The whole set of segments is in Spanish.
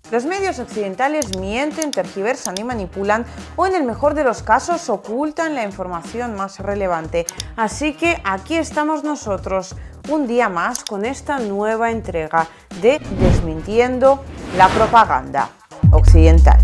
Los medios occidentales mienten, tergiversan y manipulan, o en el mejor de los casos ocultan la información más relevante. Así que aquí estamos nosotros, un día más, con esta nueva entrega de Desmintiendo la propaganda occidental.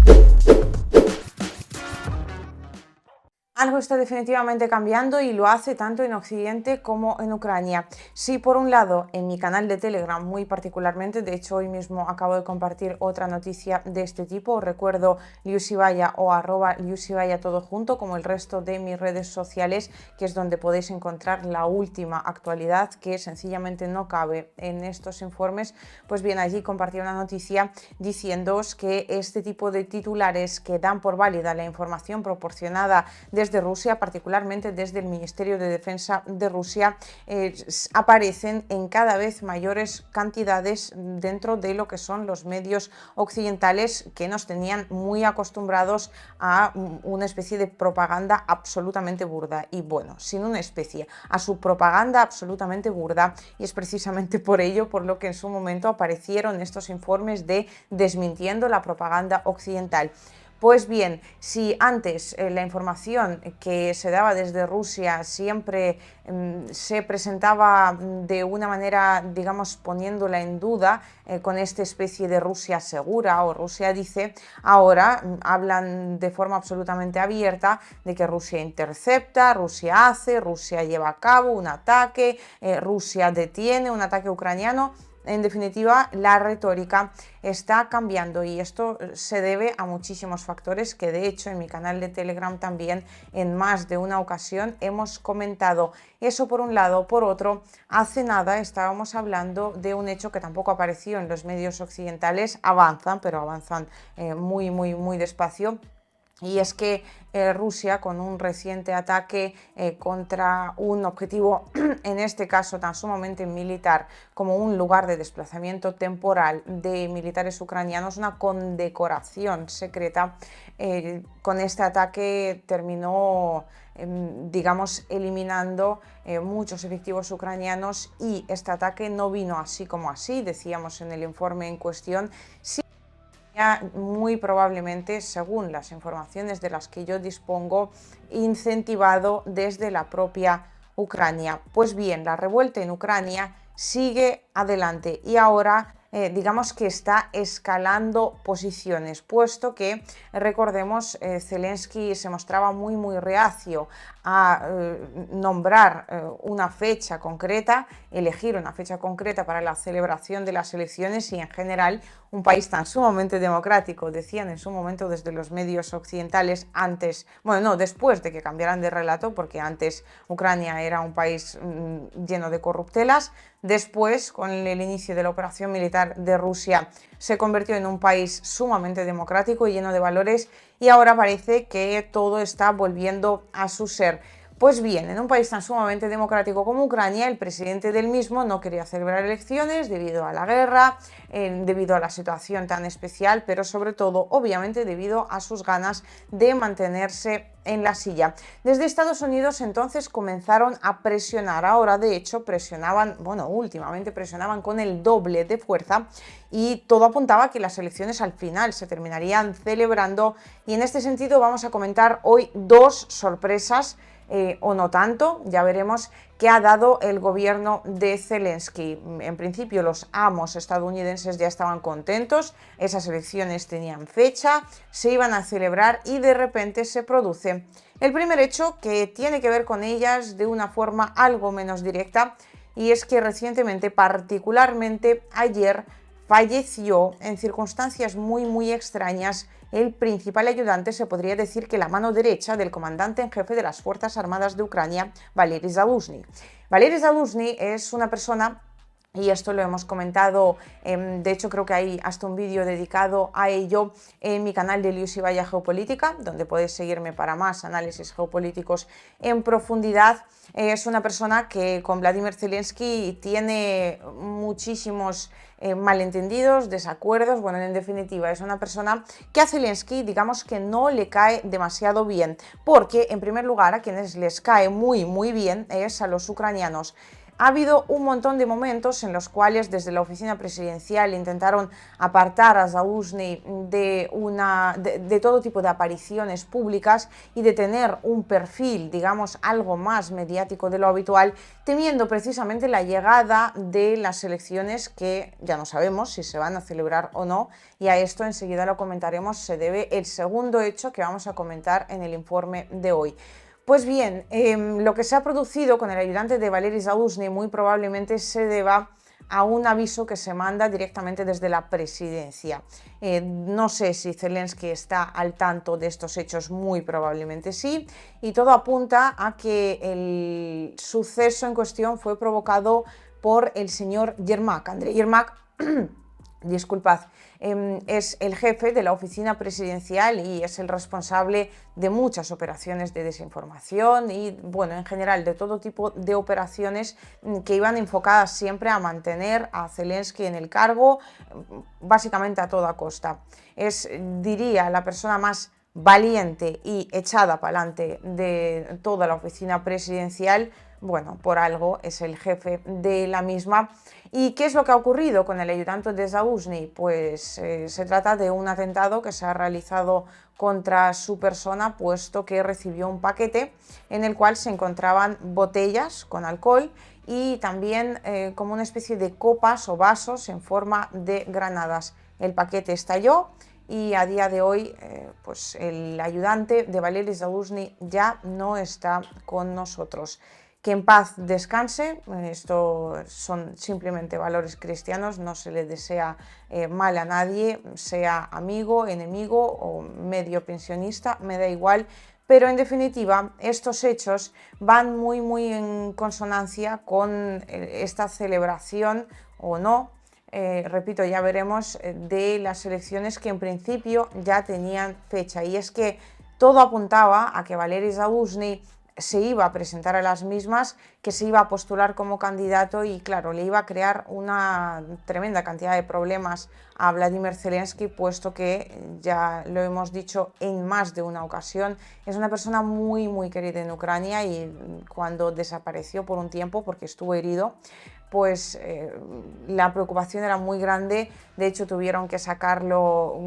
Algo está definitivamente cambiando y lo hace tanto en Occidente como en Ucrania. Sí, por un lado, en mi canal de Telegram muy particularmente, de hecho hoy mismo acabo de compartir otra noticia de este tipo, os recuerdo @liusivaya o @liusivaya todo junto, como el resto de mis redes sociales, que es donde podéis encontrar la última actualidad que sencillamente no cabe en estos informes. Pues bien, allí compartí una noticia diciéndoos que este tipo de titulares que dan por válida la información proporcionada desde Rusia, particularmente desde el Ministerio de Defensa de Rusia, aparecen en cada vez mayores cantidades dentro de lo que son los medios occidentales, que nos tenían muy acostumbrados a una especie de propaganda absolutamente burda. Y bueno, sin una especie, a su propaganda absolutamente burda, y es precisamente por ello por lo que en su momento aparecieron estos informes de Desmintiendo la propaganda occidental. Pues bien, si antes la información que se daba desde Rusia siempre se presentaba de una manera, digamos, poniéndola en duda, con esta especie de Rusia segura o Rusia dice, ahora hablan de forma absolutamente abierta de que Rusia intercepta, Rusia hace, Rusia lleva a cabo un ataque, Rusia detiene un ataque ucraniano. En definitiva, la retórica está cambiando y esto se debe a muchísimos factores que, de hecho, en mi canal de Telegram también en más de una ocasión hemos comentado. Eso por un lado. Por otro, hace nada estábamos hablando de un hecho que tampoco apareció en los medios occidentales. Avanzan, pero avanzan muy despacio. Y es que Rusia, con un reciente ataque contra un objetivo, en este caso tan sumamente militar como un lugar de desplazamiento temporal de militares ucranianos, una condecoración secreta, con este ataque terminó, digamos, eliminando muchos efectivos ucranianos, y este ataque no vino así como así, decíamos en el informe en cuestión. Muy probablemente, según las informaciones de las que yo dispongo, incentivado desde la propia Ucrania. Pues bien, la revuelta en Ucrania sigue adelante y ahora digamos que está escalando posiciones, puesto que, recordemos, Zelensky se mostraba muy reacio a nombrar una fecha concreta, elegir una fecha concreta para la celebración de las elecciones, y en general un país tan sumamente democrático, decían en su momento desde los medios occidentales, después de que cambiaran de relato, porque antes Ucrania era un país lleno de corruptelas. Después, con el inicio de la operación militar de Rusia, se convirtió en un país sumamente democrático y lleno de valores, y ahora parece que todo está volviendo a su ser. Pues bien, en un país tan sumamente democrático como Ucrania, el presidente del mismo no quería celebrar elecciones debido a la guerra, debido a la situación tan especial, pero sobre todo, obviamente, debido a sus ganas de mantenerse en la silla. Desde Estados Unidos entonces comenzaron a presionar. Ahora, de hecho, últimamente presionaban con el doble de fuerza, y todo apuntaba a que las elecciones al final se terminarían celebrando. Y en este sentido vamos a comentar hoy dos sorpresas, o no tanto, ya veremos, que ha dado el gobierno de Zelensky. En principio, los amos estadounidenses ya estaban contentos, esas elecciones tenían fecha, se iban a celebrar, y de repente se produce el primer hecho que tiene que ver con ellas de una forma algo menos directa, y es que recientemente, particularmente ayer, falleció en circunstancias muy extrañas el principal ayudante, se podría decir que la mano derecha del comandante en jefe de las Fuerzas Armadas de Ucrania, Valery Zaluzhny. Valery Zaluzhny es una persona, y esto lo hemos comentado, de hecho creo que hay hasta un vídeo dedicado a ello en mi canal de Liusivaya Geopolítica, donde podéis seguirme para más análisis geopolíticos en profundidad. Es una persona que con Vladimir Zelensky tiene muchísimos malentendidos, desacuerdos. Bueno, en definitiva, es una persona que a Zelensky, digamos que no le cae demasiado bien, porque en primer lugar a quienes les cae muy bien es a los ucranianos. Ha habido un montón de momentos en los cuales desde la oficina presidencial intentaron apartar a Zaluzhnyi de todo tipo de apariciones públicas y de tener un perfil, digamos, algo más mediático de lo habitual, temiendo precisamente la llegada de las elecciones que ya no sabemos si se van a celebrar o no, y a esto enseguida lo comentaremos, se debe el segundo hecho que vamos a comentar en el informe de hoy. Pues bien, lo que se ha producido con el ayudante de Valery Zaluzhnyi muy probablemente se deba a un aviso que se manda directamente desde la presidencia. No sé si Zelensky está al tanto de estos hechos, muy probablemente sí, y todo apunta a que el suceso en cuestión fue provocado por el señor Yermak. Andrei Yermak disculpad, es el jefe de la oficina presidencial y es el responsable de muchas operaciones de desinformación y, bueno, en general de todo tipo de operaciones que iban enfocadas siempre a mantener a Zelensky en el cargo, básicamente a toda costa. Es, diría, la persona más valiente y echada para adelante de toda la oficina presidencial. Bueno, por algo es el jefe de la misma. ¿Y qué es lo que ha ocurrido con el ayudante de Zaluzhnyi? Pues se trata de un atentado que se ha realizado contra su persona, puesto que recibió un paquete en el cual se encontraban botellas con alcohol y también como una especie de copas o vasos en forma de granadas. El paquete estalló y a día de hoy pues el ayudante de Valery Zaluzhnyi ya no está con nosotros. Que en paz descanse, esto son simplemente valores cristianos, no se le desea mal a nadie, sea amigo, enemigo o medio pensionista, me da igual, pero en definitiva estos hechos van muy en consonancia con esta celebración o no, repito, ya veremos, de las elecciones que en principio ya tenían fecha, y es que todo apuntaba a que Valery Zaluzhnyi se iba a presentar a las mismas, que se iba a postular como candidato y, claro, le iba a crear una tremenda cantidad de problemas a Vladimir Zelensky, puesto que, ya lo hemos dicho en más de una ocasión, es una persona muy querida en Ucrania y cuando desapareció por un tiempo porque estuvo herido, pues la preocupación era muy grande. De hecho tuvieron que sacarlo,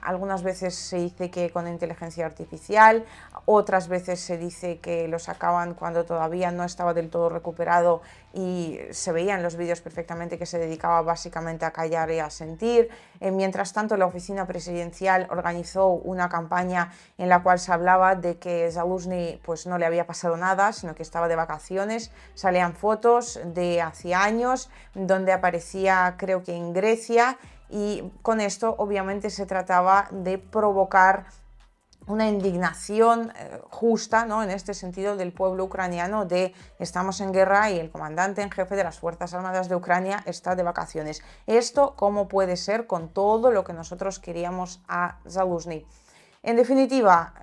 algunas veces se dice que con inteligencia artificial, otras veces se dice que lo sacaban cuando todavía no estaba del todo recuperado y se veía en los vídeos perfectamente que se dedicaba básicamente a callar y a sentir. Mientras tanto, la oficina presidencial organizó una campaña en la cual se hablaba de que Zaluzhnyi pues no le había pasado nada, sino que estaba de vacaciones. Salían fotos de hacía años donde aparecía, creo que en Grecia, y con esto obviamente se trataba de provocar una indignación justa, ¿no?, en este sentido del pueblo ucraniano de estamos en guerra y el comandante en jefe de las Fuerzas Armadas de Ucrania está de vacaciones. ¿Esto cómo puede ser con todo lo que nosotros queríamos a Zaluzhnyi? En definitiva,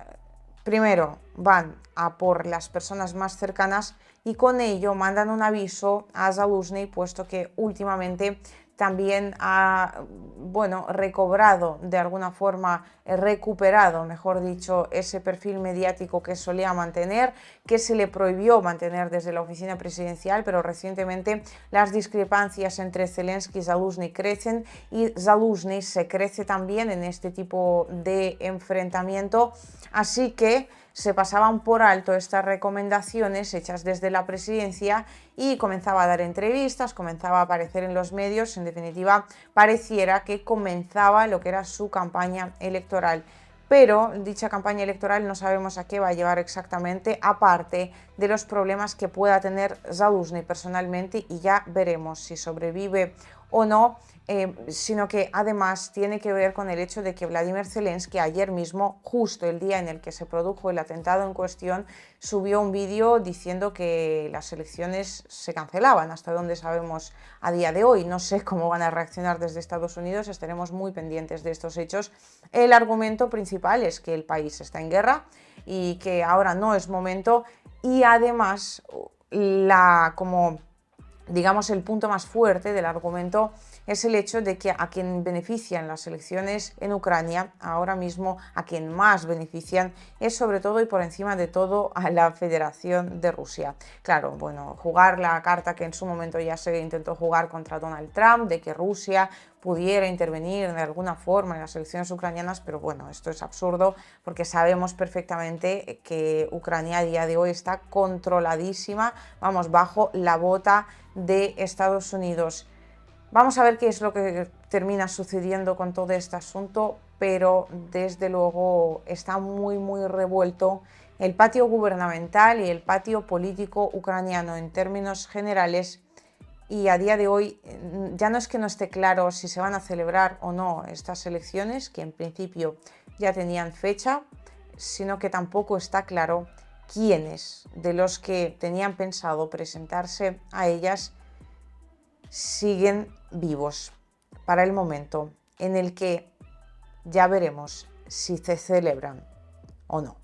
primero van a por las personas más cercanas y con ello mandan un aviso a Zaluzhnyi, puesto que últimamente también ha, bueno, recobrado de alguna forma, recuperado, mejor dicho, ese perfil mediático que solía mantener, que se le prohibió mantener desde la oficina presidencial, pero recientemente las discrepancias entre Zelensky y Zaluzhnyi crecen y Zaluzhnyi se crece también en este tipo de enfrentamiento, así que se pasaban por alto estas recomendaciones hechas desde la presidencia y comenzaba a dar entrevistas, comenzaba a aparecer en los medios. En definitiva, pareciera que comenzaba lo que era su campaña electoral. Pero dicha campaña electoral no sabemos a qué va a llevar exactamente, aparte de los problemas que pueda tener Zaluzhnyi personalmente, y ya veremos si sobrevive o no, sino que además tiene que ver con el hecho de que Vladimir Zelensky ayer mismo, justo el día en el que se produjo el atentado en cuestión, subió un vídeo diciendo que las elecciones se cancelaban, hasta donde sabemos a día de hoy. No sé cómo van a reaccionar desde Estados Unidos, estaremos muy pendientes de estos hechos. El argumento principal es que el país está en guerra y que ahora no es momento, y además digamos, el punto más fuerte del argumento es el hecho de que a quien benefician las elecciones en Ucrania, ahora mismo a quien más benefician, es sobre todo y por encima de todo a la Federación de Rusia. Claro, bueno, jugar la carta que en su momento ya se intentó jugar contra Donald Trump, de que Rusia pudiera intervenir de alguna forma en las elecciones ucranianas, pero bueno, esto es absurdo porque sabemos perfectamente que Ucrania a día de hoy está controladísima, vamos, bajo la bota de Estados Unidos. Vamos a ver qué es lo que termina sucediendo con todo este asunto, pero desde luego está muy revuelto el patio gubernamental y el patio político ucraniano en términos generales. Y a día de hoy ya no es que no esté claro si se van a celebrar o no estas elecciones, que en principio ya tenían fecha, sino que tampoco está claro quiénes de los que tenían pensado presentarse a ellas siguen vivos para el momento en el que ya veremos si se celebran o no.